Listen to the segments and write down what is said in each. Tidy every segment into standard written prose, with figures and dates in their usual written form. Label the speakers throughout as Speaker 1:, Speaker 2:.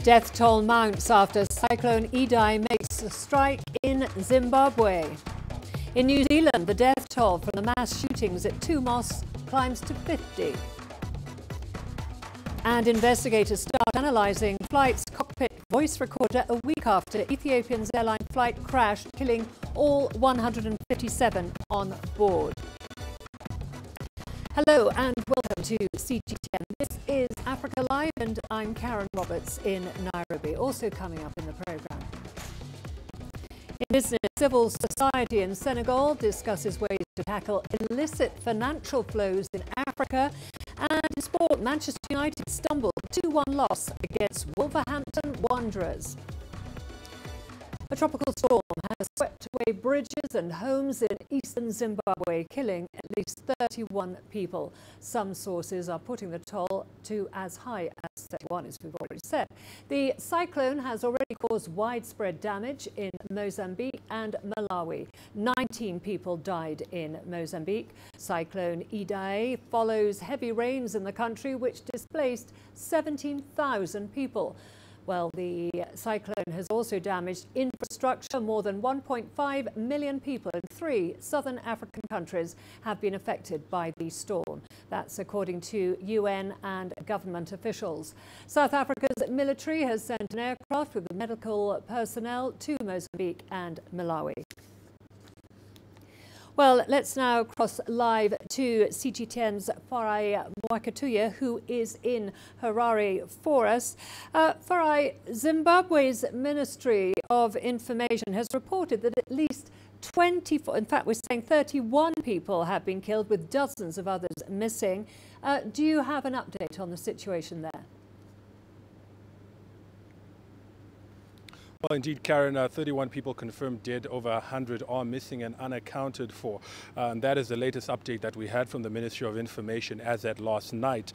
Speaker 1: Death toll mounts after Cyclone Idai makes a strike in Zimbabwe. In New Zealand, the death toll from the mass shootings at 2 mosques climbs to 50. And investigators start analysing flight's cockpit voice recorder a week after Ethiopian Airlines flight crashed, killing all 157 on board. Hello and welcome to CGTN. This is Africa Live and I'm Karen Roberts in Nairobi. Also coming up in the programme. In business, civil society in Senegal discusses ways to tackle illicit financial flows in Africa. And in sport, Manchester United stumbled 2-1 loss against Wolverhampton Wanderers. A tropical storm has swept away bridges and homes in eastern Zimbabwe, killing at least 31 people. Some sources are putting the toll to as high as 31, as we've already said. The cyclone has already caused widespread damage in Mozambique and Malawi. 19 people died in Mozambique. Cyclone Idai follows heavy rains in the country, which displaced 17,000 people. Well, the cyclone has also damaged infrastructure. More than 1.5 million people in 3 southern African countries have been affected by the storm. That's according to UN and government officials. South Africa's military has sent an aircraft with medical personnel to Mozambique and Malawi. Well, let's now cross live to CGTN's Farai Mwakatuya, who is in Harare for us. Farai, Zimbabwe's Ministry of Information has reported that at least 24, in fact, we're saying 31 people have been killed with dozens of others missing. Do you have an update on the situation there?
Speaker 2: Well, indeed, Karen, 31 people confirmed dead, over 100 are missing and unaccounted for. And that is the latest update that we had from the Ministry of Information as at last night.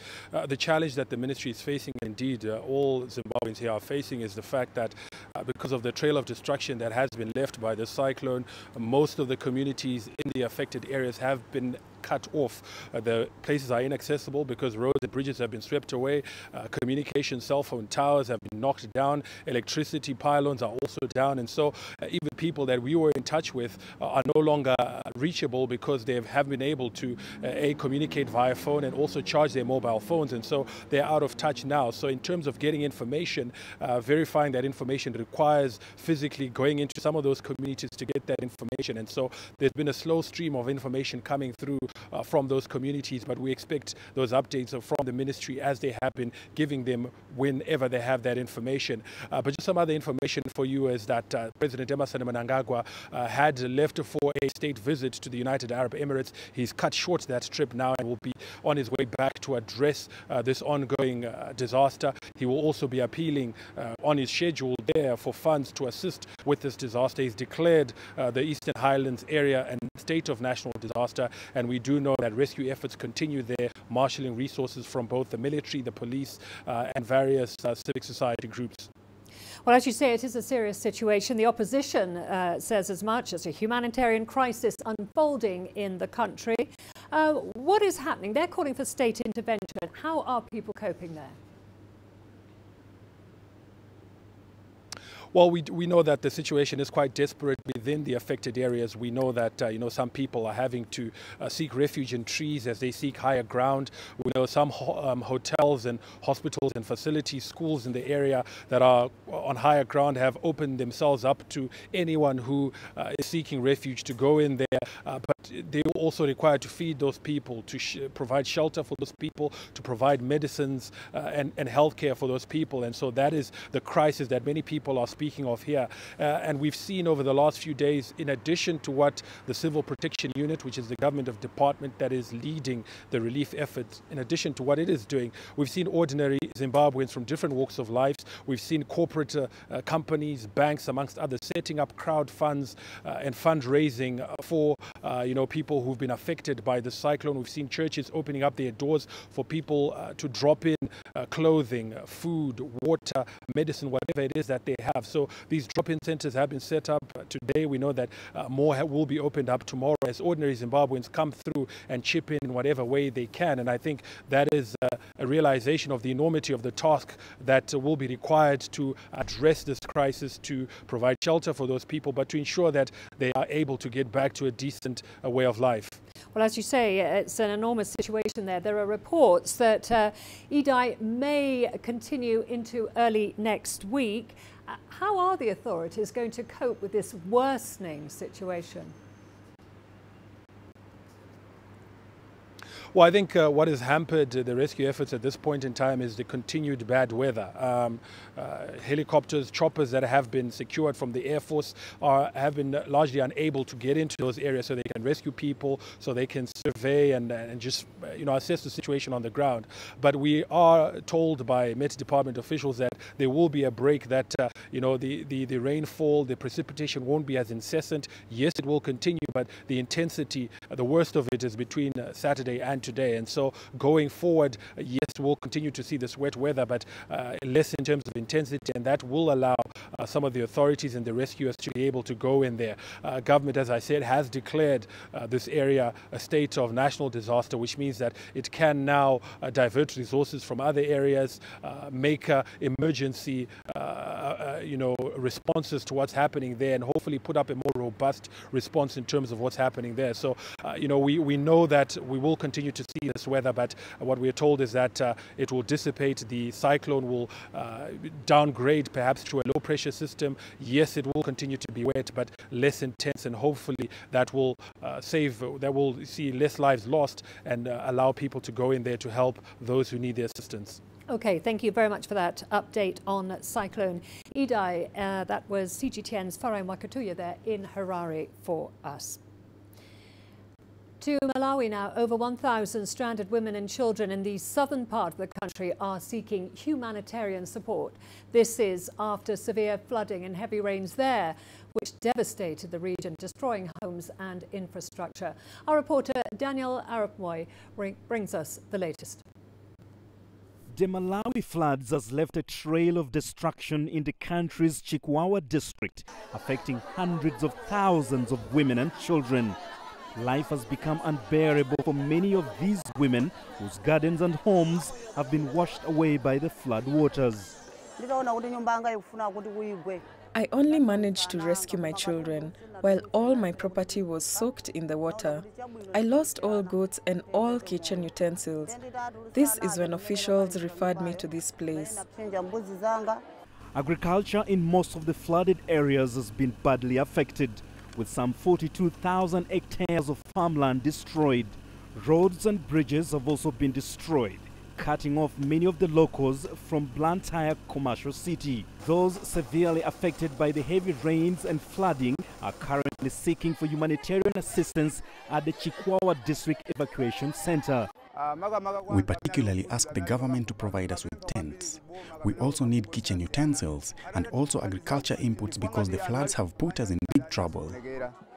Speaker 2: The challenge that the ministry is facing, indeed, all Zimbabweans here are facing, is the fact that because of the trail of destruction that has been left by the cyclone, most of the communities in the affected areas have been cut off. The places are inaccessible because roads and bridges have been swept away. Communication cell phone towers have been knocked down. Electricity pylons are also down. And so even people that we were in touch with are no longer reachable because they have been able to communicate via phone and also charge their mobile phones. And so they're out of touch now. So in terms of getting information, verifying that information requires physically going into some of those communities to get that information. And so there's been a slow stream of information coming through from those communities, but we expect those updates from the ministry as they have been giving them whenever they have that information. But just some other information for you is that President Emmerson Mnangagwa had left for a state visit to the United Arab Emirates. He's cut short that trip now and will be on his way back to address this ongoing disaster. He will also be appealing on his schedule there for funds to assist with this disaster. He's declared the Eastern Highlands area a state of national disaster, and we do know that rescue efforts continue there, marshalling resources from both the military, the police, and various civic society groups.
Speaker 1: Well, as you say, it is a serious situation. The opposition says as much. As a humanitarian crisis unfolding in the country. What is happening? They're calling for state intervention. How are people coping there?
Speaker 2: Well, we know that the situation is quite desperate within the affected areas. We know that, some people are having to seek refuge in trees as they seek higher ground. We know some hotels and hospitals and facilities, schools in the area that are on higher ground have opened themselves up to anyone who is seeking refuge to go in there. But they will also require to feed those people, to provide shelter for those people, to provide medicines and healthcare for those people. And so that is the crisis that many people are speaking of here. And we've seen over the last few days, in addition to what the Civil Protection Unit, which is the government of department that is leading the relief efforts, in addition to what it is doing, we've seen ordinary Zimbabweans from different walks of life. We've seen corporate companies, banks, amongst others, setting up crowd funds and fundraising for people who've been affected by the cyclone. We've seen churches opening up their doors for people to drop in clothing, food, water, medicine, whatever it is that they have. So these drop-in centers have been set up today. We know that more will be opened up tomorrow as ordinary Zimbabweans come through and chip in whatever way they can. And I think that is a realization of the enormity of the task that will be required to address this crisis, to provide shelter for those people, but to ensure that they are able to get back to a decent way of life.
Speaker 1: Well, as you say, it's an enormous situation there. There are reports that Idai may continue into early next week. How are the authorities going to cope with this worsening situation?
Speaker 2: Well, I think what has hampered the rescue efforts at this point in time is the continued bad weather. Helicopters, choppers that have been secured from the Air Force have been largely unable to get into those areas so they can rescue people, so they can survey and just assess the situation on the ground. But we are told by Met Department officials that there will be a break, that the rainfall, the precipitation won't be as incessant. Yes, it will continue, but the intensity, the worst of it is between Saturday and today. And so going forward, yes, we'll continue to see this wet weather, but less in terms of intensity, and that will allow some of the authorities and the rescuers to be able to go in there. Government, as I said, has declared this area a state of national disaster, which means that it can now divert resources from other areas, make emergency responses to what's happening there, and hopefully put up a more robust response in terms of what's happening there. So, we know that we will continue to see this weather, but what we are told is that it will dissipate. The cyclone will downgrade perhaps to a low pressure system. Yes, it will continue to be wet, but less intense, and hopefully that will see less lives lost and allow people to go in there to help those who need their assistance.
Speaker 1: Okay, thank you very much for that update on Cyclone Idai. That was CGTN's Farai Wakatuya there in Harare for us. To Malawi now, over 1,000 stranded women and children in the southern part of the country are seeking humanitarian support. This is after severe flooding and heavy rains there, which devastated the region, destroying homes and infrastructure. Our reporter Daniel Arapmoy brings us the latest.
Speaker 3: The Malawi floods has left a trail of destruction in the country's Chikwawa district, affecting hundreds of thousands of women and children. Life has become unbearable for many of these women whose gardens and homes have been washed away by the flood waters.
Speaker 4: I only managed to rescue my children, while all my property was soaked in the water. I lost all goods and all kitchen utensils. This is when officials referred me to this place.
Speaker 3: Agriculture in most of the flooded areas has been badly affected, with some 42,000 hectares of farmland destroyed. Roads and bridges have also been destroyed, cutting off many of the locals from Blantyre commercial city. Those severely affected by the heavy rains and flooding are currently seeking for humanitarian assistance at the Chikwawa District Evacuation Center.
Speaker 5: We particularly ask the government to provide us with tents. We also need kitchen utensils and also agriculture inputs because the floods have put us in big trouble.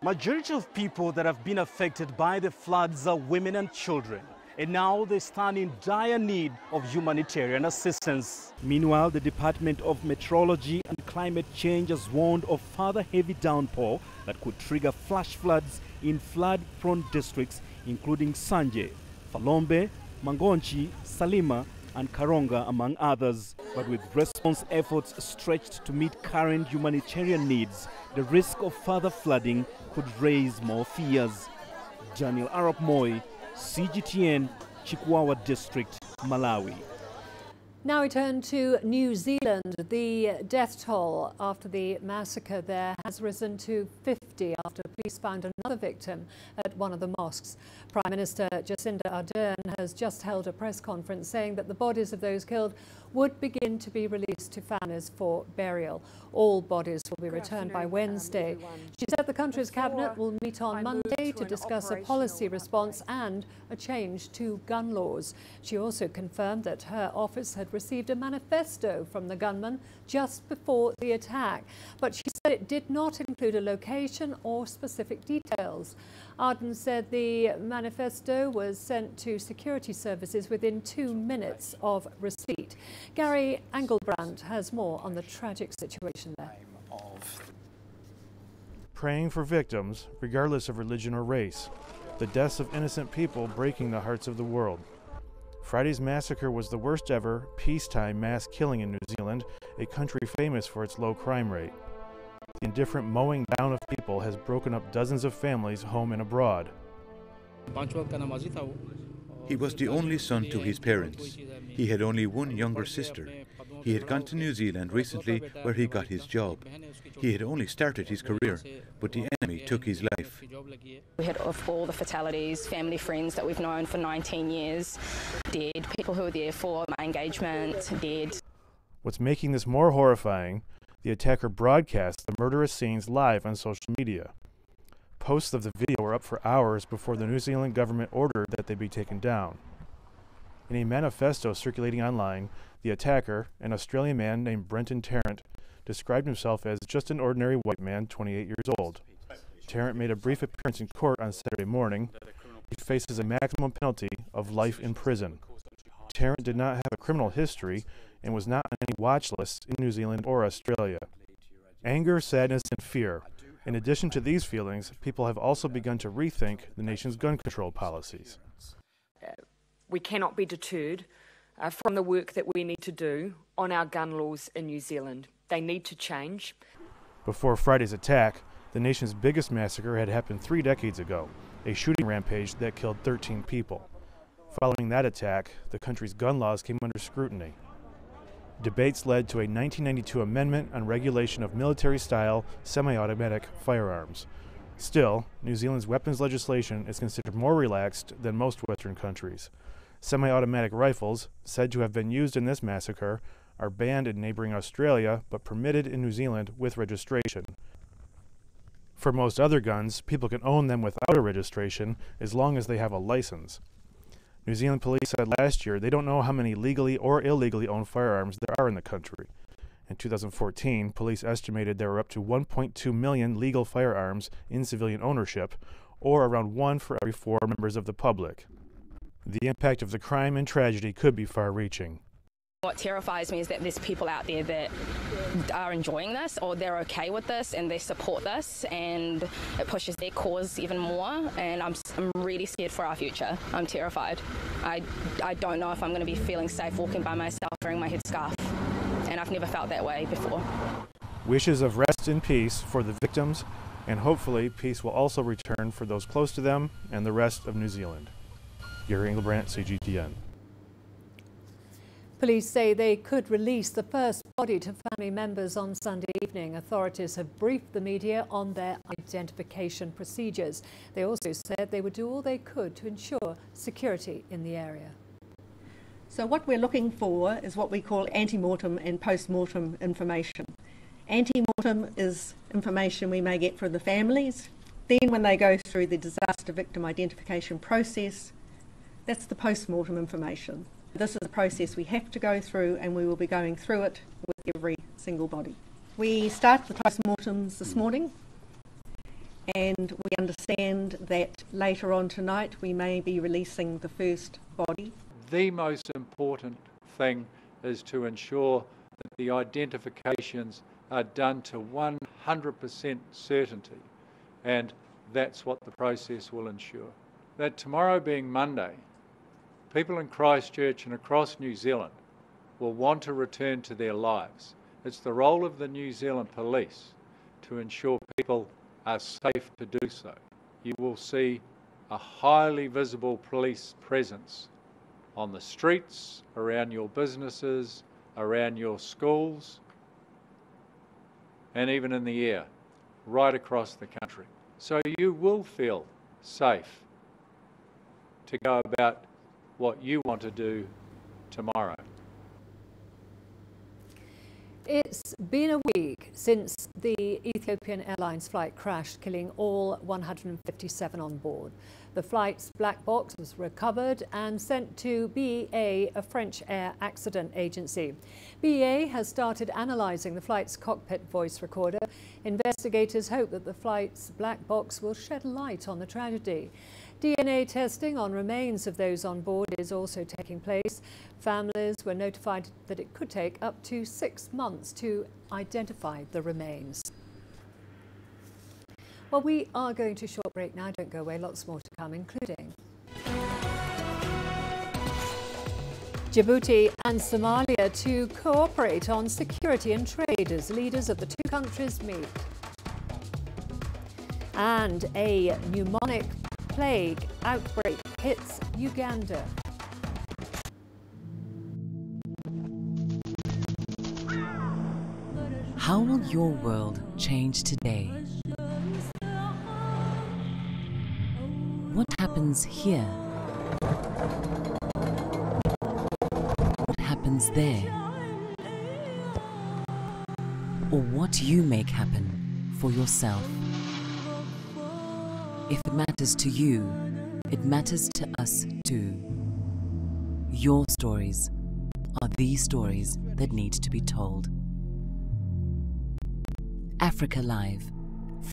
Speaker 3: Majority of people that have been affected by the floods are women and children, and now they stand in dire need of humanitarian assistance. Meanwhile, the Department of Meteorology and Climate Change has warned of further heavy downpour that could trigger flash floods in flood-prone districts including Sanje, Falombe, Mangonchi, Salima and Karonga, among others. But with response efforts stretched to meet current humanitarian needs, the risk of further flooding could raise more fears. Daniel Arapmoy, CGTN, Chikwawa District, Malawi.
Speaker 1: Now we turn to New Zealand. The death toll after the massacre there has risen to 50 after police found another victim at one of the mosques. Prime Minister Jacinda Ardern has just held a press conference saying that the bodies of those killed would begin to be released to families for burial. All bodies will be returned by Wednesday. She said the country's cabinet will meet on Monday to discuss a policy response and a change to gun laws. She also confirmed that her office had received a manifesto from the gunman just before the attack, but she said it did not include a location or specific details. Ardern said the manifesto was sent to security services within 2 minutes of receipt. Gary Engelbrandt has more on the tragic situation there.
Speaker 6: praying for victims, regardless of religion or race, the deaths of innocent people breaking the hearts of the world. Friday's massacre was the worst ever peacetime mass killing in New Zealand, a country famous for its low crime rate. The indifferent mowing down of people has broken up dozens of families home and abroad.
Speaker 7: He was the only son to his parents. He had only one younger sister. He had gone to New Zealand recently where he got his job. He had only started his career, but the enemy took his life.
Speaker 8: We had of all the fatalities, family friends that we've known for 19 years dead, people who were there for my engagement dead.
Speaker 6: What's making this more horrifying, the attacker broadcast the murderous scenes live on social media. Posts of the video were up for hours before the New Zealand government ordered that they be taken down. In a manifesto circulating online, the attacker, an Australian man named Brenton Tarrant, described himself as just an ordinary white man, 28 years old. Tarrant made a brief appearance in court on Saturday morning. He faces a maximum penalty of life in prison. Tarrant did not have a criminal history and was not on any watch lists in New Zealand or Australia. Anger, sadness, and fear. In addition to these feelings, people have also begun to rethink the nation's gun control policies.
Speaker 9: We cannot be deterred from the work that we need to do on our gun laws in New Zealand. They need to change.
Speaker 6: Before Friday's attack, the nation's biggest massacre had happened 3 decades ago, a shooting rampage that killed 13 people. Following that attack, the country's gun laws came under scrutiny. Debates led to a 1992 amendment on regulation of military-style semi-automatic firearms. Still, New Zealand's weapons legislation is considered more relaxed than most Western countries. Semi-automatic rifles, said to have been used in this massacre, are banned in neighboring Australia but permitted in New Zealand with registration. For most other guns, people can own them without a registration as long as they have a license. New Zealand police said last year they don't know how many legally or illegally owned firearms there are in the country. In 2014, police estimated there were up to 1.2 million legal firearms in civilian ownership, or around 1 for every 4 members of the public. The impact of the crime and tragedy could be far-reaching.
Speaker 8: What terrifies me is that there's people out there that are enjoying this, or they're okay with this and they support this, and it pushes their cause even more, and I'm really scared for our future. I'm terrified. I don't know if I'm going to be feeling safe walking by myself wearing my headscarf, and I've never felt that way before.
Speaker 6: Wishes of rest and peace for the victims, and hopefully peace will also return for those close to them and the rest of New Zealand. Gary Engelbrandt, CGTN.
Speaker 1: Police say they could release the first body to family members on Sunday evening. Authorities have briefed the media on their identification procedures. They also said they would do all they could to ensure security in the area.
Speaker 10: So what we're looking for is what we call ante-mortem and post-mortem information. Ante-mortem is information we may get from the families. Then when they go through the disaster victim identification process, that's the post-mortem information. This is a process we have to go through, and we will be going through it with every single body. We start the post-mortems this morning, and we understand that later on tonight we may be releasing the first body.
Speaker 11: The most important thing is to ensure that the identifications are done to 100% certainty, and that's what the process will ensure. That tomorrow being Monday, people in Christchurch and across New Zealand will want to return to their lives. It's the role of the New Zealand Police to ensure people are safe to do so. You will see a highly visible police presence on the streets, around your businesses, around your schools, and even in the air, right across the country. So you will feel safe to go about what you want to do tomorrow.
Speaker 1: It's been a week since the Ethiopian Airlines flight crashed, killing all 157 on board. The flight's black box was recovered and sent to BEA, a French air accident agency. BEA has started analysing the flight's cockpit voice recorder. Investigators hope that the flight's black box will shed light on the tragedy. DNA testing on remains of those on board is also taking place. Families were notified that it could take up to 6 months to identify the remains. Well, we are going to a short break now. Don't go away. Lots more to come, including Djibouti and Somalia to cooperate on security and trade as leaders of the two countries meet. And a pneumonic plague outbreak hits Uganda.
Speaker 12: How will your world change today? What happens here? What happens there? Or what you make happen for yourself? If it matters to you, it matters to us too. Your stories are the stories that need to be told. Africa Live.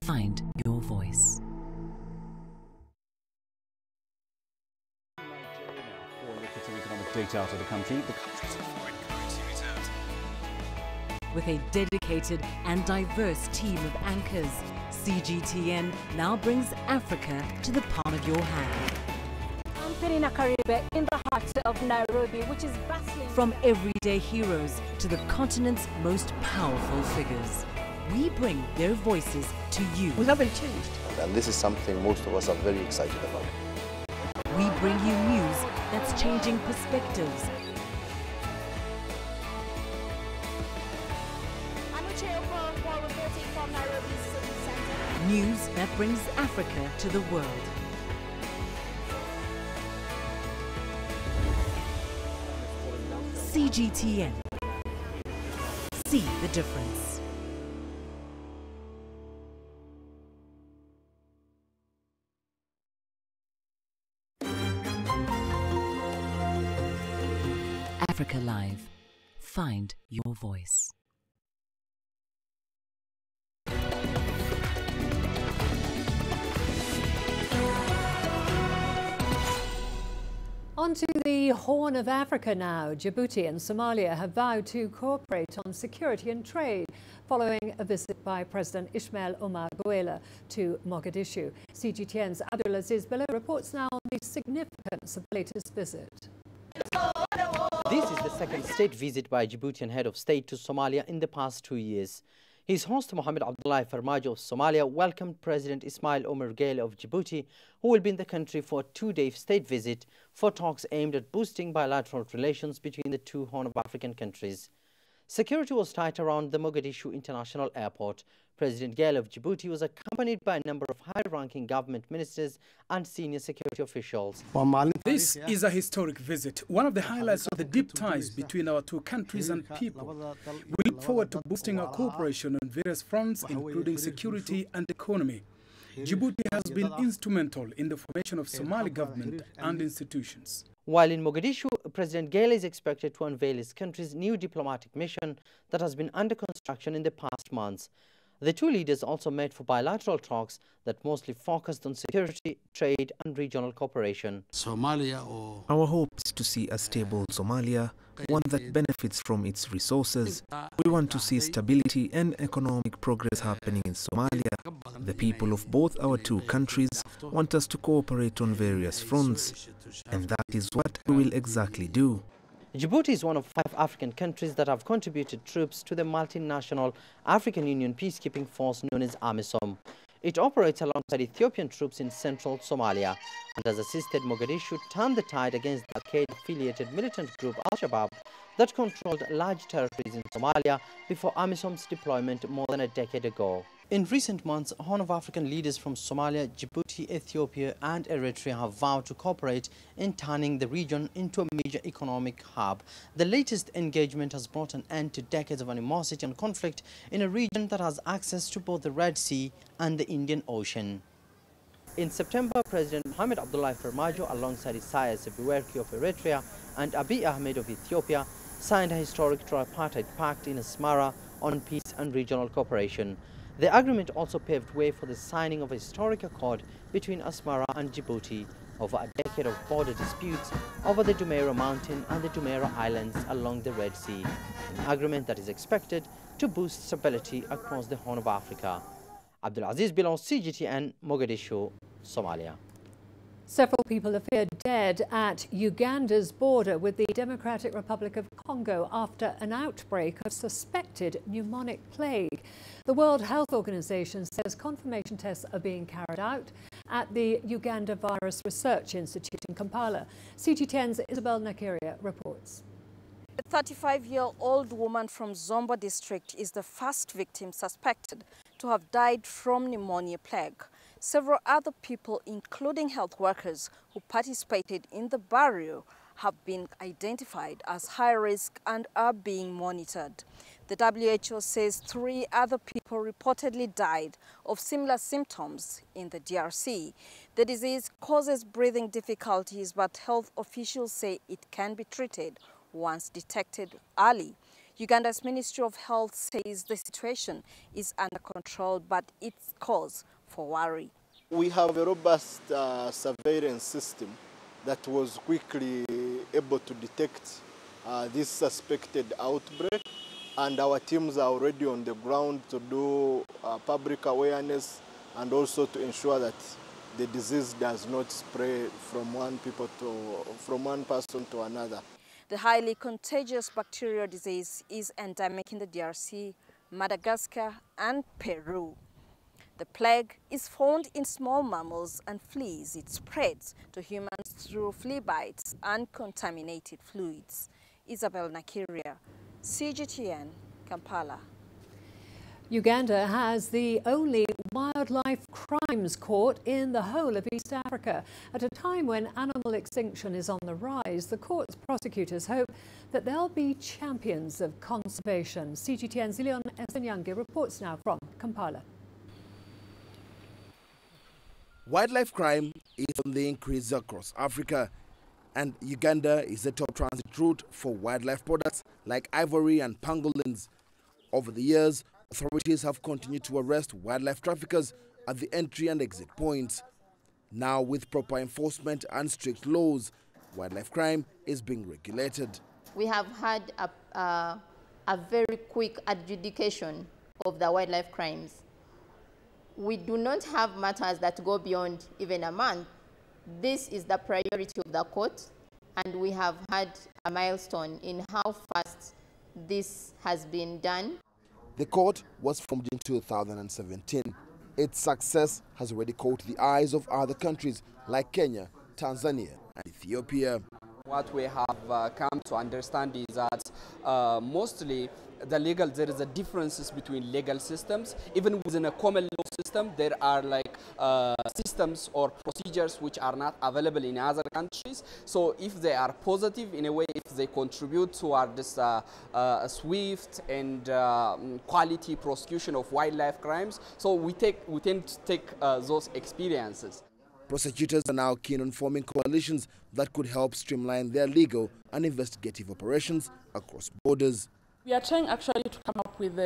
Speaker 12: Find your voice.
Speaker 13: For lucrative economic data out of the country, the country's foreign currency reserves.
Speaker 12: With a dedicated and diverse team of anchors, CGTN now brings Africa to the palm of your hand.
Speaker 14: I'm Penina Karibe in the heart of Nairobi, which is bustling.
Speaker 12: From everyday heroes to the continent's most powerful figures, we bring their voices to you.
Speaker 15: We haven't changed. And this is something most of us are very excited about.
Speaker 12: We bring you news that's changing perspectives.
Speaker 14: From Nairobi's city center.
Speaker 12: News that brings Africa to the world. CGTN. See the difference. Africa Live. Find your voice.
Speaker 1: On to the Horn of Africa now. Djibouti and Somalia have vowed to cooperate on security and trade following a visit by President Ismail Omar Guelleh to Mogadishu. CGTN's Abdulaziz Bello reports now on the significance of the latest visit.
Speaker 16: This is the second state visit by Djiboutian head of state to Somalia in the past 2 years. His host, Mohamed Abdullahi Farmajo of Somalia, welcomed President Ismail Omar Guelleh of Djibouti, who will be in the country for a 2-day state visit for talks aimed at boosting bilateral relations between the two Horn of African countries. Security was tight around the Mogadishu International Airport. President Guelleh of Djibouti was accompanied by a number of high-ranking government ministers and senior security officials.
Speaker 17: This is a historic visit, one of the highlights of the deep ties between our two countries and people. We look forward to boosting our cooperation on various fronts, including security and economy. Djibouti has been instrumental in the formation of Somali government and institutions.
Speaker 16: While in Mogadishu, President Guelleh is expected to unveil his country's new diplomatic mission that has been under construction in the past months. The two leaders also met for bilateral talks that mostly focused on security, trade and regional cooperation.
Speaker 18: Our hope is to see a stable Somalia, one that benefits from its resources. We want to see stability and economic progress happening in Somalia. The people of both our two countries want us to cooperate on various fronts, and that is what we will exactly do.
Speaker 16: Djibouti is one of 5 African countries that have contributed troops to the multinational African Union peacekeeping force known as AMISOM. It operates alongside Ethiopian troops in central Somalia and has assisted Mogadishu turn the tide against the Al-Qaeda-affiliated militant group Al-Shabaab that controlled large territories in Somalia before AMISOM's deployment more than a decade ago. In recent months, Horn of African leaders from Somalia, Djibouti, Ethiopia and Eritrea have vowed to cooperate in turning the region into a major economic hub. The latest engagement has brought an end to decades of animosity and conflict in a region that has access to both the Red Sea and the Indian Ocean. In September, President Mohamed Abdullahi Farmajo, alongside Isaias Afwerki of Eritrea and Abiy Ahmed of Ethiopia, signed a historic tripartite pact in Asmara on peace and regional cooperation. The agreement also paved way for the signing of a historic accord between Asmara and Djibouti over a decade of border disputes over the Dumeira Mountain and the Dumeira Islands along the Red Sea, an agreement that is expected to boost stability across the Horn of Africa. Abdulaziz Bilal, CGTN, Mogadishu, Somalia.
Speaker 1: Several people appear dead at Uganda's border with the Democratic Republic of Congo after an outbreak of suspected pneumonic plague. The World Health Organization says confirmation tests are being carried out at the Uganda Virus Research Institute in Kampala. CGTN's Isabel Nakiria reports.
Speaker 19: A 35-year-old woman from Zomba district is the first victim suspected to have died from pneumonia plague. Several other people, including health workers who participated in the burial, have been identified as high risk and are being monitored. The WHO says 3 other people reportedly died of similar symptoms in the DRC. The disease causes breathing difficulties, but health officials say it can be treated once detected early. Uganda's Ministry of Health says the situation is under control, but it's cause for worry.
Speaker 15: We have a robust surveillance system that was quickly able to detect this suspected outbreak, and our teams are already on the ground to do public awareness and also to ensure that the disease does not spread from one person to another.
Speaker 19: The highly contagious bacterial disease is endemic in the DRC, Madagascar, and Peru. The plague is found in small mammals and fleas. It spreads to humans through flea bites and contaminated fluids. Isabel Nakiria, CGTN, Kampala.
Speaker 1: Uganda has the only wildlife crimes court in the whole of East Africa. At a time when animal extinction is on the rise, the court's prosecutors hope that they'll be champions of conservation. CGTN's Leon Esenyange reports now from Kampala.
Speaker 20: Wildlife crime is on the increase across Africa, and Uganda is the top transit route for wildlife products like ivory and pangolins. Over the years, authorities have continued to arrest wildlife traffickers at the entry and exit points. Now, with proper enforcement and strict laws, wildlife crime is being regulated.
Speaker 21: We have had a very quick adjudication of the wildlife crimes. We do not have matters that go beyond even a month. This is the priority of the court, and we have had a milestone in how fast this has been done.
Speaker 20: The court was formed in 2017. Its success has already caught the eyes of other countries like Kenya, Tanzania, and Ethiopia.
Speaker 22: What we have come to understand is that mostly there is a differences between legal systems. Even within a common law system, there are like systems or procedures which are not available in other countries. So if they are positive in a way, if they contribute toward this swift and quality prosecution of wildlife crimes, so we tend to take those experiences.
Speaker 20: Prosecutors are now keen on forming coalitions that could help streamline their legal and investigative operations across borders.
Speaker 23: We are trying actually to come up with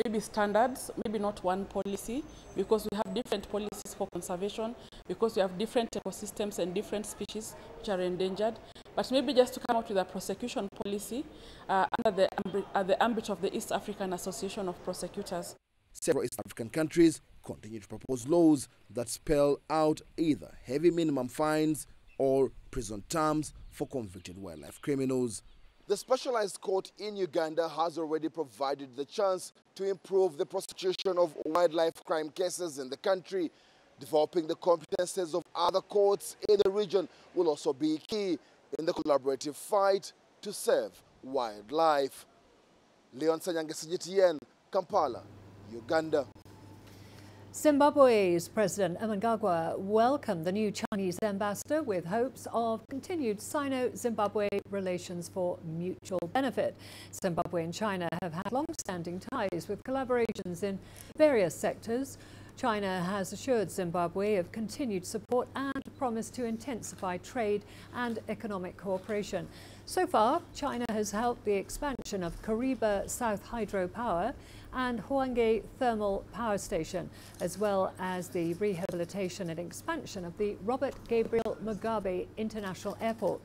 Speaker 23: maybe standards, maybe not one policy, because we have different policies for conservation, because we have different ecosystems and different species which are endangered. But maybe just to come up with a prosecution policy under the ambit of the East African Association of Prosecutors.
Speaker 20: Several East African countries continue to propose laws that spell out either heavy minimum fines or prison terms for convicted wildlife criminals. The specialized court in Uganda has already provided the chance to improve the prosecution of wildlife crime cases in the country. Developing the competences of other courts in the region will also be key in the collaborative fight to save wildlife. Leon Sanyange, CGTN, Kampala, Uganda.
Speaker 1: Zimbabwe's President Mnangagwa welcomed the new Chinese ambassador with hopes of continued Sino-Zimbabwe relations for mutual benefit. Zimbabwe and China have had long-standing ties with collaborations in various sectors. China has assured Zimbabwe of continued support and promised to intensify trade and economic cooperation. So far, China has helped the expansion of Kariba South Hydropower and Hwange Thermal Power Station, as well as the rehabilitation and expansion of the Robert Gabriel Mugabe International Airport.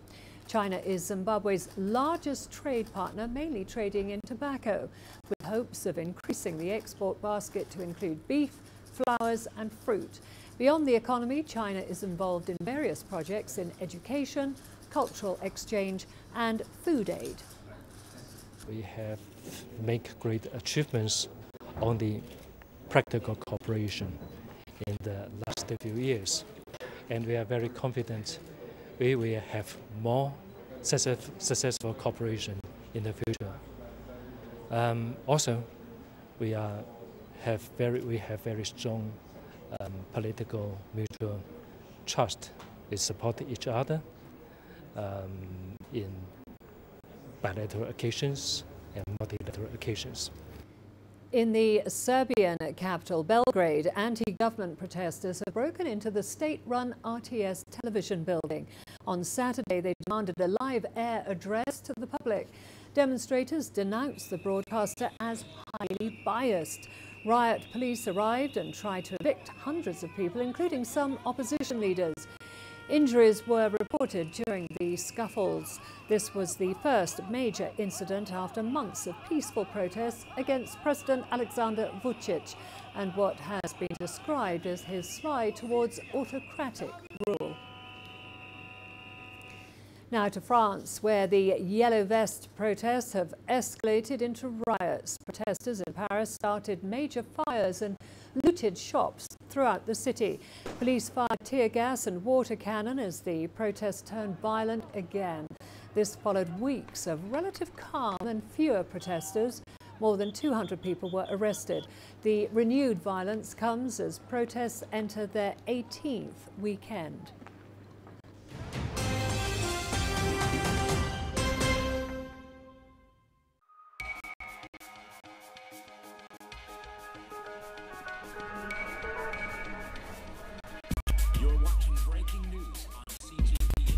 Speaker 1: China is Zimbabwe's largest trade partner, mainly trading in tobacco, with hopes of increasing the export basket to include beef, flowers and fruit. Beyond the economy, China is involved in various projects in education, cultural exchange and food aid.
Speaker 2: We have made great achievements on the practical cooperation in the last few years, and we are very confident we will have more successful cooperation in the future. Also, we have very strong political mutual trust. We support each other in bilateral occasions and multilateral occasions.
Speaker 1: In the Serbian capital, Belgrade, anti-government protesters have broken into the state-run RTS television building. On Saturday, they demanded a live air address to the public. Demonstrators denounced the broadcaster as highly biased. Riot police arrived and tried to evict hundreds of people, including some opposition leaders. Injuries were reported during the scuffles. This was the first major incident after months of peaceful protests against President Alexander Vučić and what has been described as his slide towards autocratic rule. Now to France, where the Yellow Vest protests have escalated into riots. Protesters in Paris started major fires and looted shops throughout the city. Police fired tear gas and water cannon as the protests turned violent again. This followed weeks of relative calm and fewer protesters. More than 200 people were arrested. The renewed violence comes as protests enter their 18th weekend.
Speaker 4: You're watching breaking news on CGTN.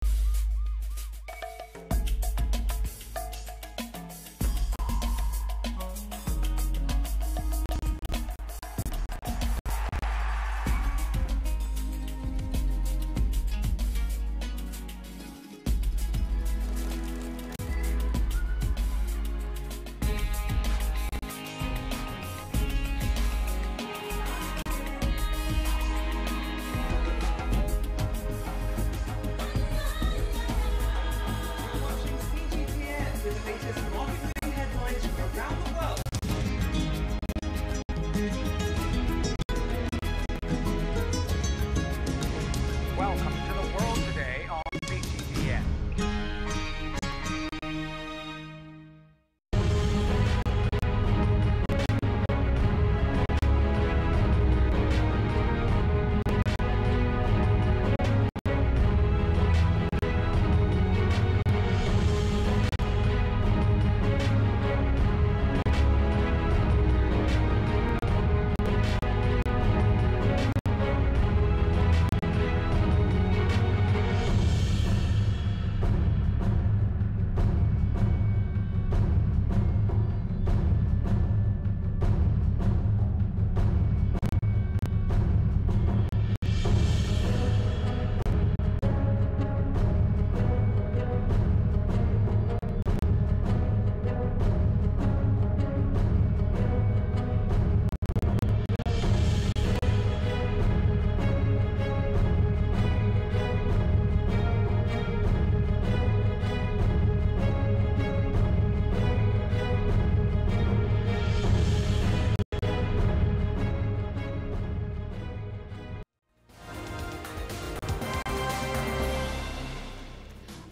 Speaker 5: Welcome to the World Today on CGTN.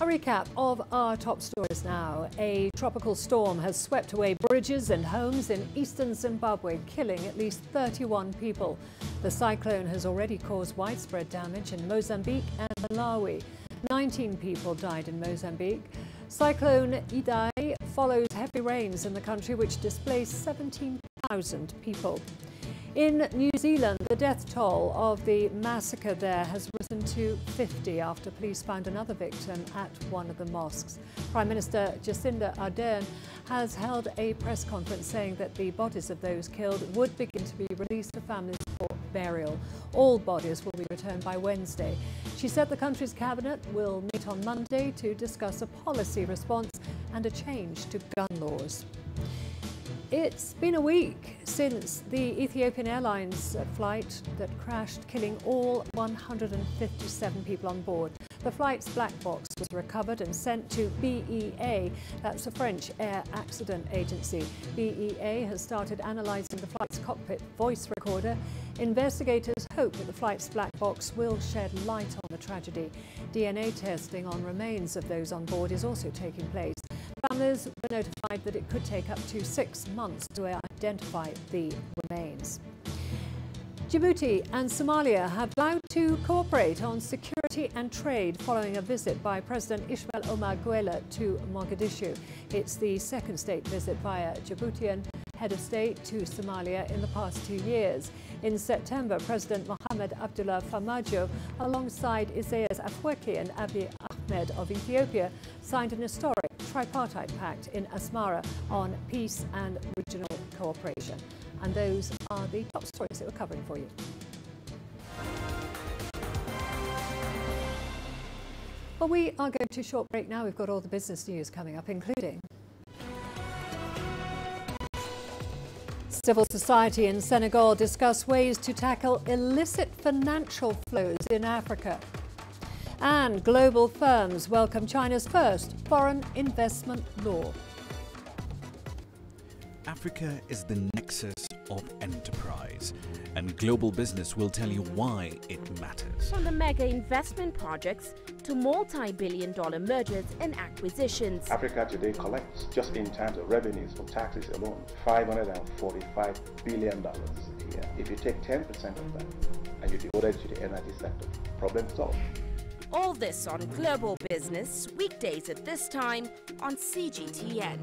Speaker 1: A recap of our top stories now. A tropical storm has swept away bridges and homes in eastern Zimbabwe, killing at least 31 people. The cyclone has already caused widespread damage in Mozambique and Malawi. 19 people died in Mozambique. Cyclone Idai follows heavy rains in the country, which displaced 17,000 people. In New Zealand, the death toll of the massacre there has risen to 50 after police found another victim at one of the mosques. Prime Minister Jacinda Ardern has held a press conference saying that the bodies of those killed would begin to be released to families for burial. All bodies will be returned by Wednesday. She said the country's cabinet will meet on Monday to discuss a policy response and a change to gun laws. It's been a week since the Ethiopian Airlines flight that crashed, killing all 157 people on board. The flight's black box was recovered and sent to BEA, that's the French Air Accident Agency. BEA has started analysing the flight's cockpit voice recorder. Investigators hope that the flight's black box will shed light on the tragedy. DNA testing on remains of those on board is also taking place. Families were notified that it could take up to 6 months to identify the remains. Djibouti and Somalia have vowed to cooperate on security and trade following a visit by President Ismail Omar Guelleh to Mogadishu. It's the second state visit by a Djiboutian head of state to Somalia in the past 2 years. In September, President Mohamed Abdullah Farmajo, alongside Isaias Afwerki and Abiy Ahmed of Ethiopia, signed an historic tripartite pact in Asmara on peace and regional cooperation. And those are the top stories that we're covering for you. Well, we are going to a short break now. We've got all the business news coming up, including civil society in Senegal discuss ways to tackle illicit financial flows in Africa. And global firms welcome China's first foreign investment law.
Speaker 3: Africa is the nexus of enterprise, and global business will tell you why it matters.
Speaker 7: From the mega investment projects to multi-billion-dollar mergers and acquisitions.
Speaker 9: Africa today collects, just in terms of revenues from taxes alone, $545 billion a year. If you take 10% of that and you devote it to the energy sector, problem solved.
Speaker 7: All this on Global Business, weekdays at this time on CGTN.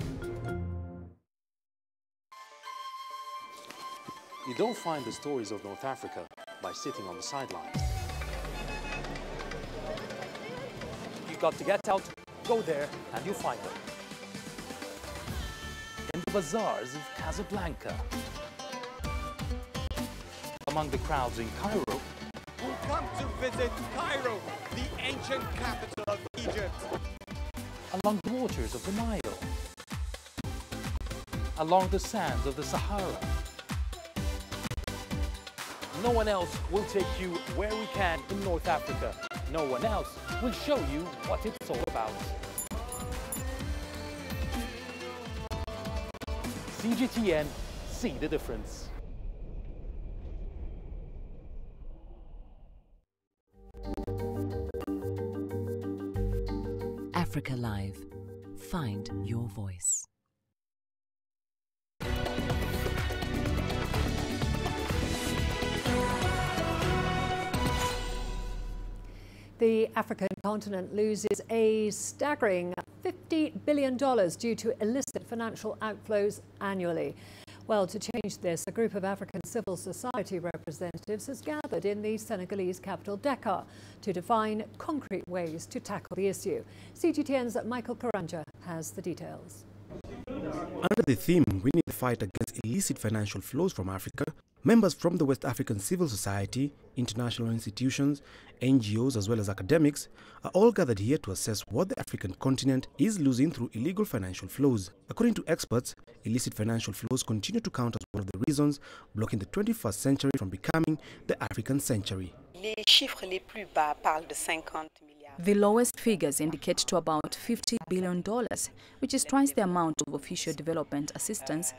Speaker 24: You don't find the stories of North Africa by sitting on the sidelines.
Speaker 25: You've got to get out, go there, and you'll find them. In the bazaars of Casablanca. Among the crowds in Cairo.
Speaker 26: We'll come to visit Cairo, the ancient capital of Egypt.
Speaker 25: Along the waters of the Nile. Along the sands of the Sahara. No one else will take you where we can in North Africa. No one else will show you what it's all about. CGTN, see the difference.
Speaker 12: Africa Live. Find your voice.
Speaker 1: The African continent loses a staggering $50 billion due to illicit financial outflows annually. Well, to change this, a group of African civil society representatives has gathered in the Senegalese capital, Dakar, to define concrete ways to tackle the issue. CGTN's Michael Karanja has the details.
Speaker 18: Under the theme, winning the fight against illicit financial flows from Africa, members from the West African civil society, international institutions, NGOs as well as academics are all gathered here to assess what the African continent is losing through illegal financial flows. According to experts, illicit financial flows continue to count as one of the reasons blocking the 21st century from becoming the African century.
Speaker 27: The lowest figures indicate to about $50 billion, which is twice the amount of official development assistance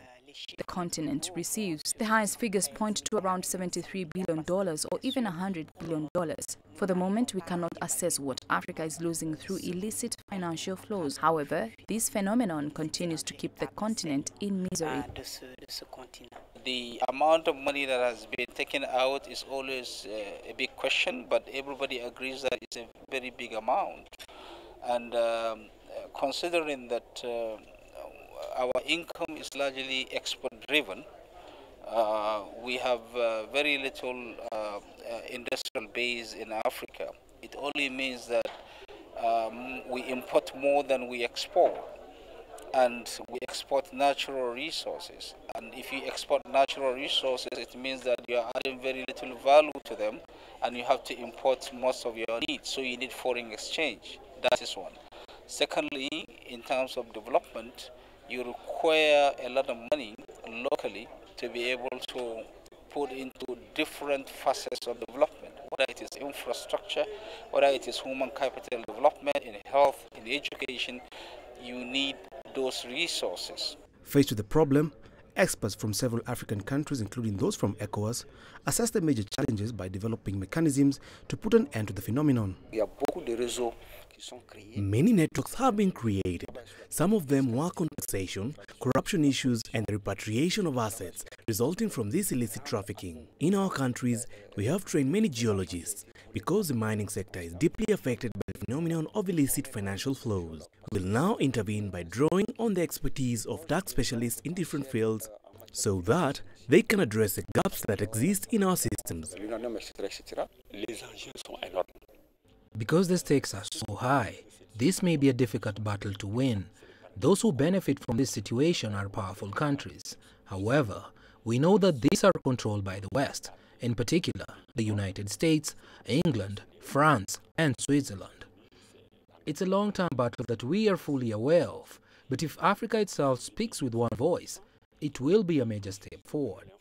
Speaker 27: the continent receives. The highest figures point to around $73 billion or even $100 billion. For the moment, we cannot assess what Africa is losing through illicit financial flows. However, this phenomenon continues to keep the continent in misery.
Speaker 28: The amount of money that has been taken out is always a big question, but everybody agrees that it's a very big amount. And considering that our income is largely export-driven, we have very little industrial base in Africa. It only means that we import more than we export. And we export natural resources. And if you export natural resources, it means that you are adding very little value to them, and you have to import most of your needs. So you need foreign exchange. That is one. Secondly, in terms of development, you require a lot of money, locally to be able to put into different facets of development, whether it is infrastructure, whether it is human capital development, in health, in education. You need those resources.
Speaker 18: Faced with the problem, experts from several African countries, including those from ECOWAS, assess the major challenges by developing mechanisms to put an end to the phenomenon. Many networks have been created. Some of them work on taxation, corruption issues, and the repatriation of assets resulting from this illicit trafficking. In our countries, we have trained many geologists because the mining sector is deeply affected by the phenomenon of illicit financial flows. We will now intervene by drawing on the expertise of tax specialists in different fields so that they can address the gaps that exist in our systems.
Speaker 6: Because the stakes are so high, this may be a difficult battle to win. Those who benefit from this situation are powerful countries. However, we know that these are controlled by the West, in particular the United States, England, France, and Switzerland. It's a long-term battle that we are fully aware of, but if Africa itself speaks with one voice, it will be a major step forward.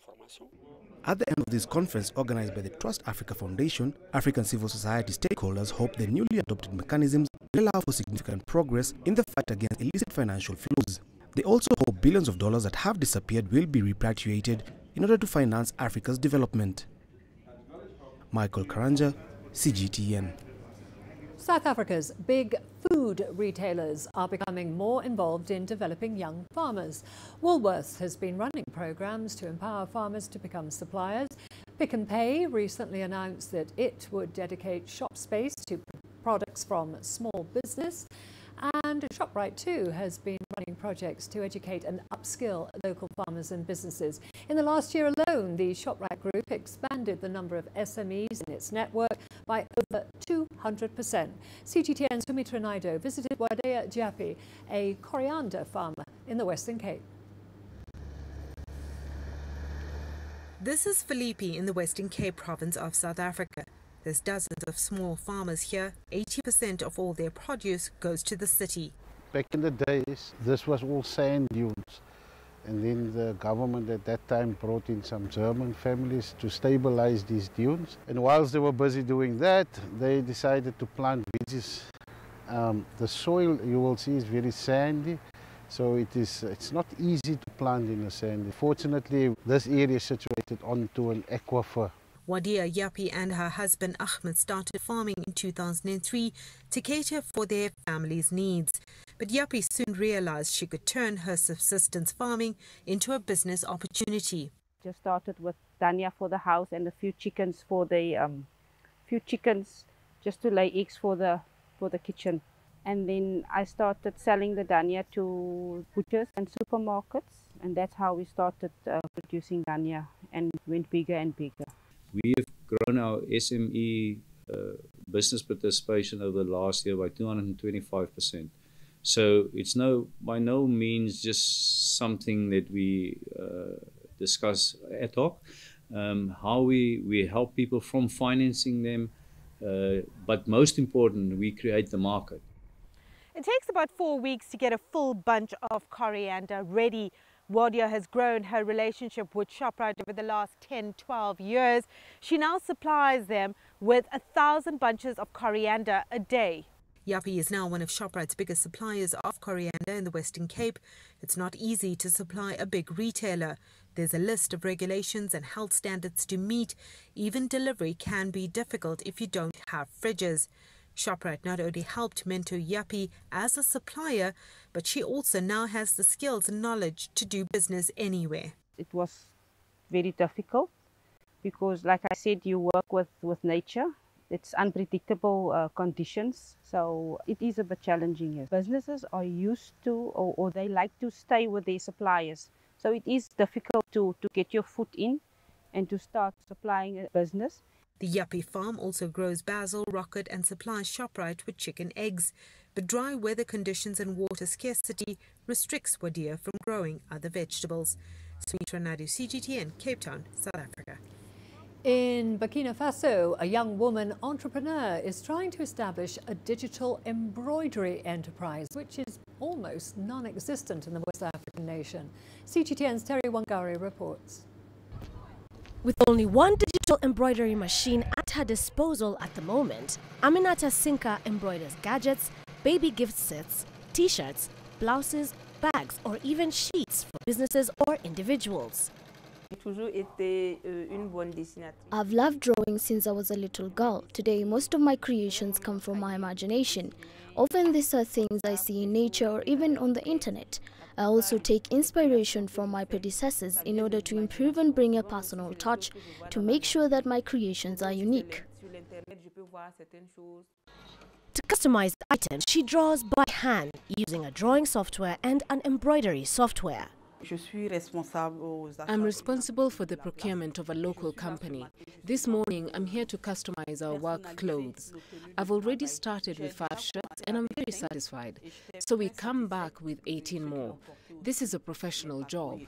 Speaker 18: At the end of this conference organized by the Trust Africa Foundation, African civil society stakeholders hope the newly adopted mechanisms will allow for significant progress in the fight against illicit financial flows. They also hope billions of dollars that have disappeared will be repatriated in order to finance Africa's development. Michael Karanja, CGTN.
Speaker 1: South Africa's big food retailers are becoming more involved in developing young farmers. Woolworths has been running programs to empower farmers to become suppliers. Pick n Pay recently announced that it would dedicate shop space to products from small business. And ShopRite too has been running projects to educate and upskill local farmers and businesses. In the last year alone, the ShopRite group expanded the number of SMEs in its network by over 200%. CGTN's Sumitra Naidu visited Wadea Japi, a coriander farmer in the Western Cape.
Speaker 8: This is Philippi in the Western Cape province of South Africa. There's dozens of small farmers here. 80% of all their produce goes to the city.
Speaker 10: Back in the days, this was all sand dunes. And then the government at that time brought in some German families to stabilize these dunes. And whilst they were busy doing that, they decided to plant veggies. The soil, you will see, is very sandy. So it's not easy to plant in the sand. Fortunately, this area is situated onto an aquifer.
Speaker 8: Wadea Japi and her husband Ahmed started farming in 2003 to cater for their family's needs. But Japi soon realized she could turn her subsistence farming into a business opportunity.
Speaker 11: Just started with dania for the house and a few chickens for the just to lay eggs for the kitchen. And then I started selling the dania to butchers and supermarkets, and that's how we started producing dania and went bigger and bigger.
Speaker 13: We have grown our SME business participation over the last year by 225%. So it's by no means just something that we discuss ad hoc. How we help people from financing them, but most important, we create the market.
Speaker 8: It takes about 4 weeks to get a full bunch of coriander ready. Wadea has grown her relationship with ShopRite over the last 10-12 years. She now supplies them with 1,000 bunches of coriander a day. Japi is now one of ShopRite's biggest suppliers of coriander in the Western Cape. It's not easy to supply a big retailer. There's a list of regulations and health standards to meet. Even delivery can be difficult if you don't have fridges. ShopRite not only helped mentor Japi as a supplier, but she also now has the skills and knowledge to do business anywhere.
Speaker 11: It was very difficult because, like I said, you work with nature. It's unpredictable conditions, so it is a bit challenging. Yes. Businesses are used to or they like to stay with their suppliers. So it is difficult to get your foot in and to start supplying a business.
Speaker 8: The Japi farm also grows basil, rocket and supplies ShopRite with chicken eggs. But dry weather conditions and water scarcity restricts Wadea from growing other vegetables. Sumitra Naidu, CGTN, Cape Town, South Africa.
Speaker 1: In Burkina Faso, a young woman entrepreneur is trying to establish a digital embroidery enterprise, which is almost non-existent in the West African nation. CGTN's Terry Wangari reports.
Speaker 14: With only one digital embroidery machine at her disposal at the moment, Aminata Sinka embroiders gadgets, baby gift sets, t-shirts, blouses, bags, or even sheets for businesses or individuals.
Speaker 15: I've loved drawing since I was a little girl. Today, most of my creations come from my imagination. Often these are things I see in nature or even on the internet. I also take inspiration from my predecessors in order to improve and bring a personal touch to make sure that my creations are unique.
Speaker 14: To customize items, she draws by hand using a drawing software and an embroidery software.
Speaker 16: I'm responsible for the procurement of a local company. This morning, I'm here to customize our work clothes. I've already started with 5 shirts and I'm very satisfied. So we come back with 18 more. This is a professional job.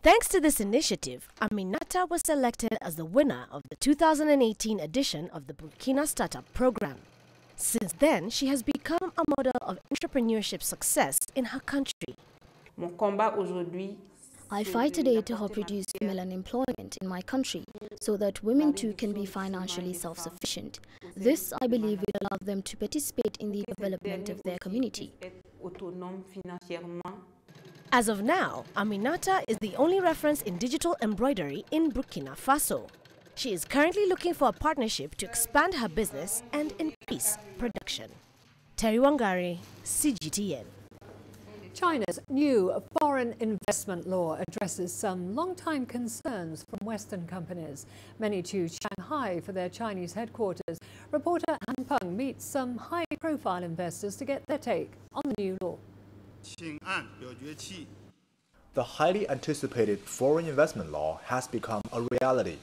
Speaker 14: Thanks to this initiative, Aminata was selected as the winner of the 2018 edition of the Burkina Startup Program. Since then, she has become a model of entrepreneurship success in her country.
Speaker 15: I fight today to help reduce female unemployment in my country so that women too can be financially self-sufficient. This, I believe, will allow them to participate in the development of their community.
Speaker 14: As of now, Aminata is the only reference in digital embroidery in Burkina Faso. She is currently looking for a partnership to expand her business and increase production. Terry Wangari, CGTN.
Speaker 1: China's new foreign investment law addresses some long-time concerns from Western companies. Many choose Shanghai for their Chinese headquarters. Reporter Han Peng meets some high-profile investors to get their take on the new law.
Speaker 17: The highly anticipated foreign investment law has become a reality.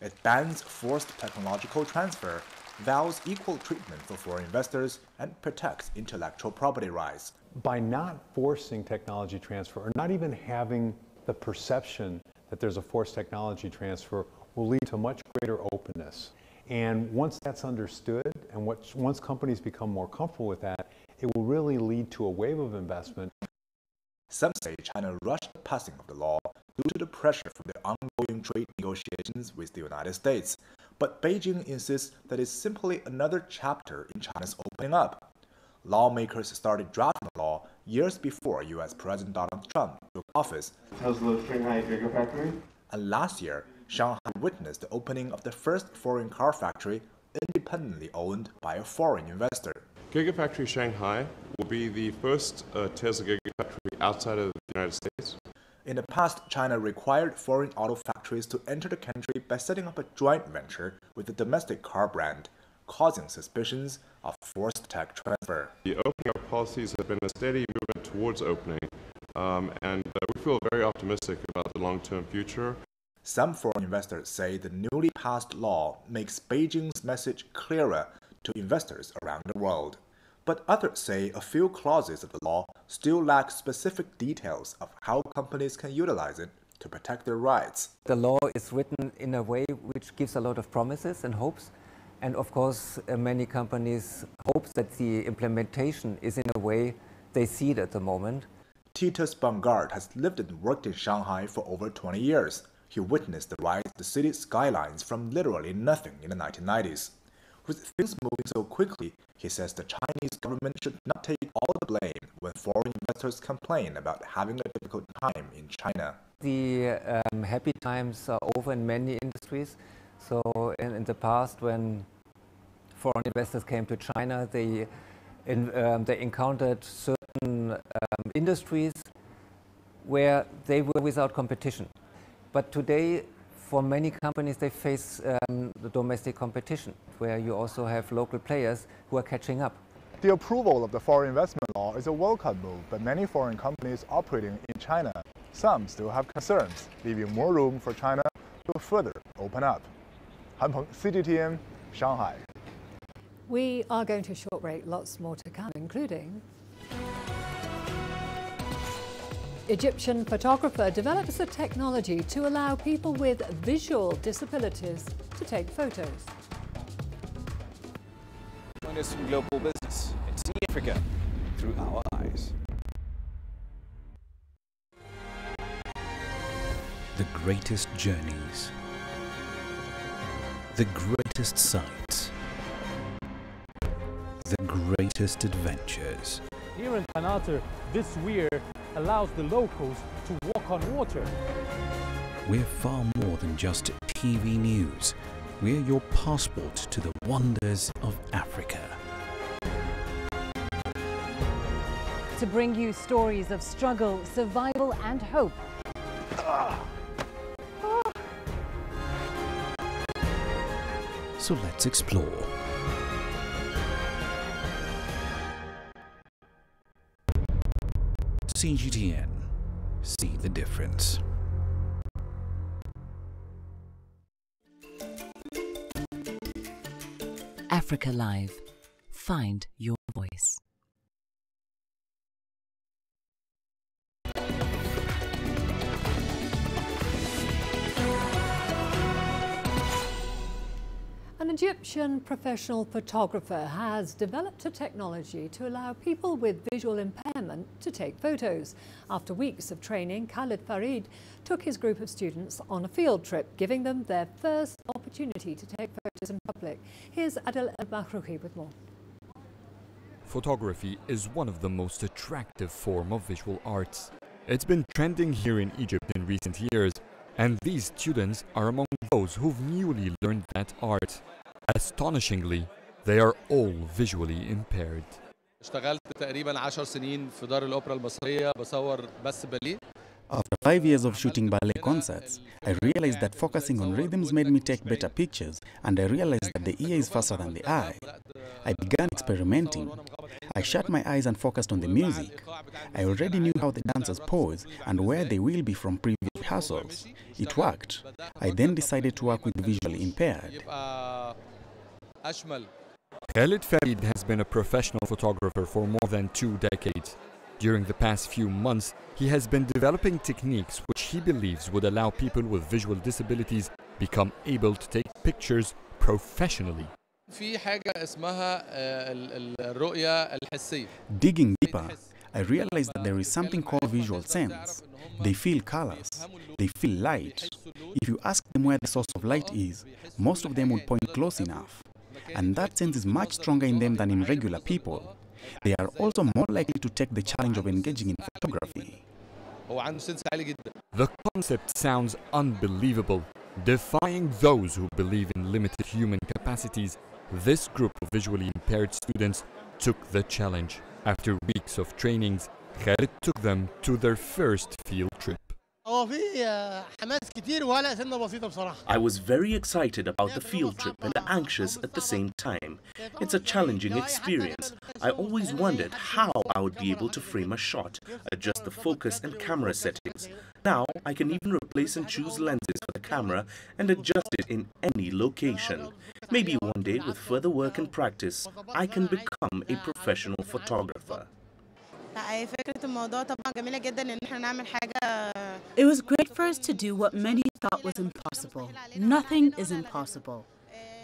Speaker 17: It bans forced technological transfer, vows equal treatment for foreign investors, and protects intellectual property rights.
Speaker 19: By not forcing technology transfer, or not even having the perception that there's a forced technology transfer, will lead to much greater openness. And once that's understood, and once companies become more comfortable with that, it will really lead to a wave of investment.
Speaker 17: Some say China rushed the passing of the law due to the pressure from the ongoing trade negotiations with the United States. But Beijing insists that it's simply another chapter in China's opening up. Lawmakers started drafting the law years before U.S. President Donald Trump took office.
Speaker 21: Tesla Shanghai Gigafactory.
Speaker 17: And last year, Shanghai witnessed the opening of the first foreign car factory independently owned by a foreign investor.
Speaker 21: Gigafactory Shanghai will be the first Tesla Gigafactory outside of the United States.
Speaker 17: In the past, China required foreign auto factories to enter the country by setting up a joint venture with the domestic car brand, causing suspicions of forced tech transfer.
Speaker 21: The opening up policies have been a steady movement towards opening, and we feel very optimistic about the long-term future.
Speaker 17: Some foreign investors say the newly passed law makes Beijing's message clearer to investors around the world. But others say a few clauses of the law still lack specific details of how companies can utilize it to protect their rights.
Speaker 22: The law is written in a way which gives a lot of promises and hopes. And of course, many companies hope that the implementation is in a way they see it at the moment.
Speaker 17: Titus Bungard has lived and worked in Shanghai for over 20 years. He witnessed the rise of the city's skylines from literally nothing in the 1990s. With things moving so quickly, he says the Chinese government should not take all the blame when foreign investors complain about having a difficult time in China.
Speaker 22: The happy times are over in many industries. So in the past, when foreign investors came to China, they encountered certain industries where they were without competition. But today, for many companies, they face the domestic competition, where you also have local players who are catching up.
Speaker 23: The approval of the foreign investment law is a welcome move, but many foreign companies operating in China, some still have concerns, leaving more room for China to further open up. Han Peng, CGTN, Shanghai.
Speaker 1: We are going to a short break, lots more to come, including Egyptian photographer develops a technology to allow people with visual disabilities to take photos.
Speaker 2: greatness in global business and see Africa through our eyes.
Speaker 3: The greatest journeys, the greatest sights, the greatest adventures.
Speaker 25: Here in Tanater, this weir allows the locals to walk on water.
Speaker 3: We're far more than just TV news. We're your passport to the wonders of Africa.
Speaker 12: To bring you stories of struggle, survival and hope.
Speaker 3: So let's explore. CGTN. See the difference.
Speaker 12: Africa Live. Find your voice.
Speaker 1: An Egyptian professional photographer has developed a technology to allow people with visual impairment to take photos. After weeks of training, Khalid Farid took his group of students on a field trip, giving them their first opportunity to take photos in public. Here's Adel El-Bakhrouki with more.
Speaker 4: Photography is one of the most attractive forms of visual arts. It's been trending here in Egypt in recent years, and these students are among those who've newly learned that art. Astonishingly, they are all visually impaired.
Speaker 5: After 5 years of shooting ballet concerts, I realized that focusing on rhythms made me take better pictures, and I realized that the ear is faster than the eye. I began experimenting. I shut my eyes and focused on the music. I already knew how the dancers pose and where they will be from previous rehearsals. It worked. I then decided to work with the visually impaired.
Speaker 4: Khalid Farid has been a professional photographer for more than 2 decades. During the past few months, he has been developing techniques which he believes would allow people with visual disabilities become able to take pictures professionally.
Speaker 5: Digging deeper, I realized that there is something called visual sense. They feel colors, they feel light. If you ask them where the source of light is, most of them would point close enough. And that sense is much stronger in them than in regular people. They are also more likely to take the challenge of engaging in photography.
Speaker 4: The concept sounds unbelievable. Defying those who believe in limited human capacities, this group of visually impaired students took the challenge. After weeks of trainings, Khalid took them to their first field trip.
Speaker 7: I was very excited about the field trip and anxious at the same time. It's a challenging experience. I always wondered how I would be able to frame a shot, adjust the focus and camera settings. Now I can even replace and choose lenses for the camera and adjust it in any location. Maybe one day, with further work and practice, I can become a professional photographer.
Speaker 9: It was great for us to do what many thought was impossible. Nothing is impossible.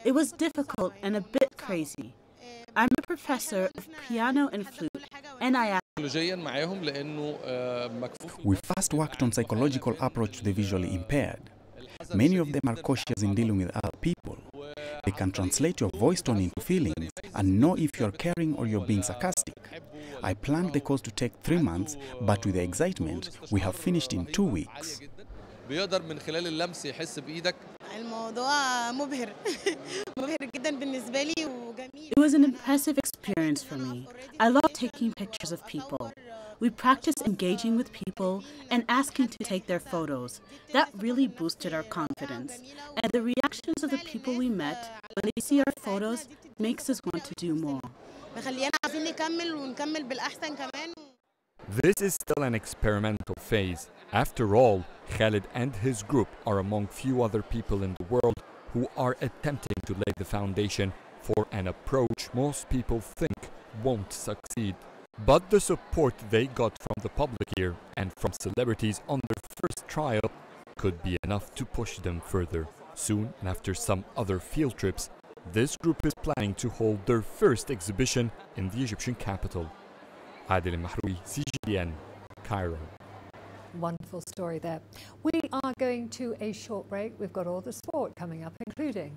Speaker 9: It was difficult and a bit crazy. I'm a professor of piano and flute, and I
Speaker 5: We first worked on psychological approach to the visually impaired. Many of them are cautious in dealing with other people. They can translate your voice tone into feelings and know if you're caring or you're being sarcastic. I planned the course to take 3 months, but with the excitement, we have finished in 2 weeks.
Speaker 9: It was an impressive experience for me. I love taking pictures of people. We practiced engaging with people and asking to take their photos. That really boosted our confidence. And the reactions of the people we met when they see our photos makes us want to do more.
Speaker 4: This is still an experimental phase. After all, Khalid and his group are among few other people in the world who are attempting to lay the foundation for an approach most people think won't succeed. But the support they got from the public here and from celebrities on their first trial could be enough to push them further. Soon, and after some other field trips, this group is planning to hold their first exhibition in the Egyptian capital. Adil Mahroui, CGTN, Cairo.
Speaker 1: Wonderful story there. We are going to a short break. We've got all the sport coming up, including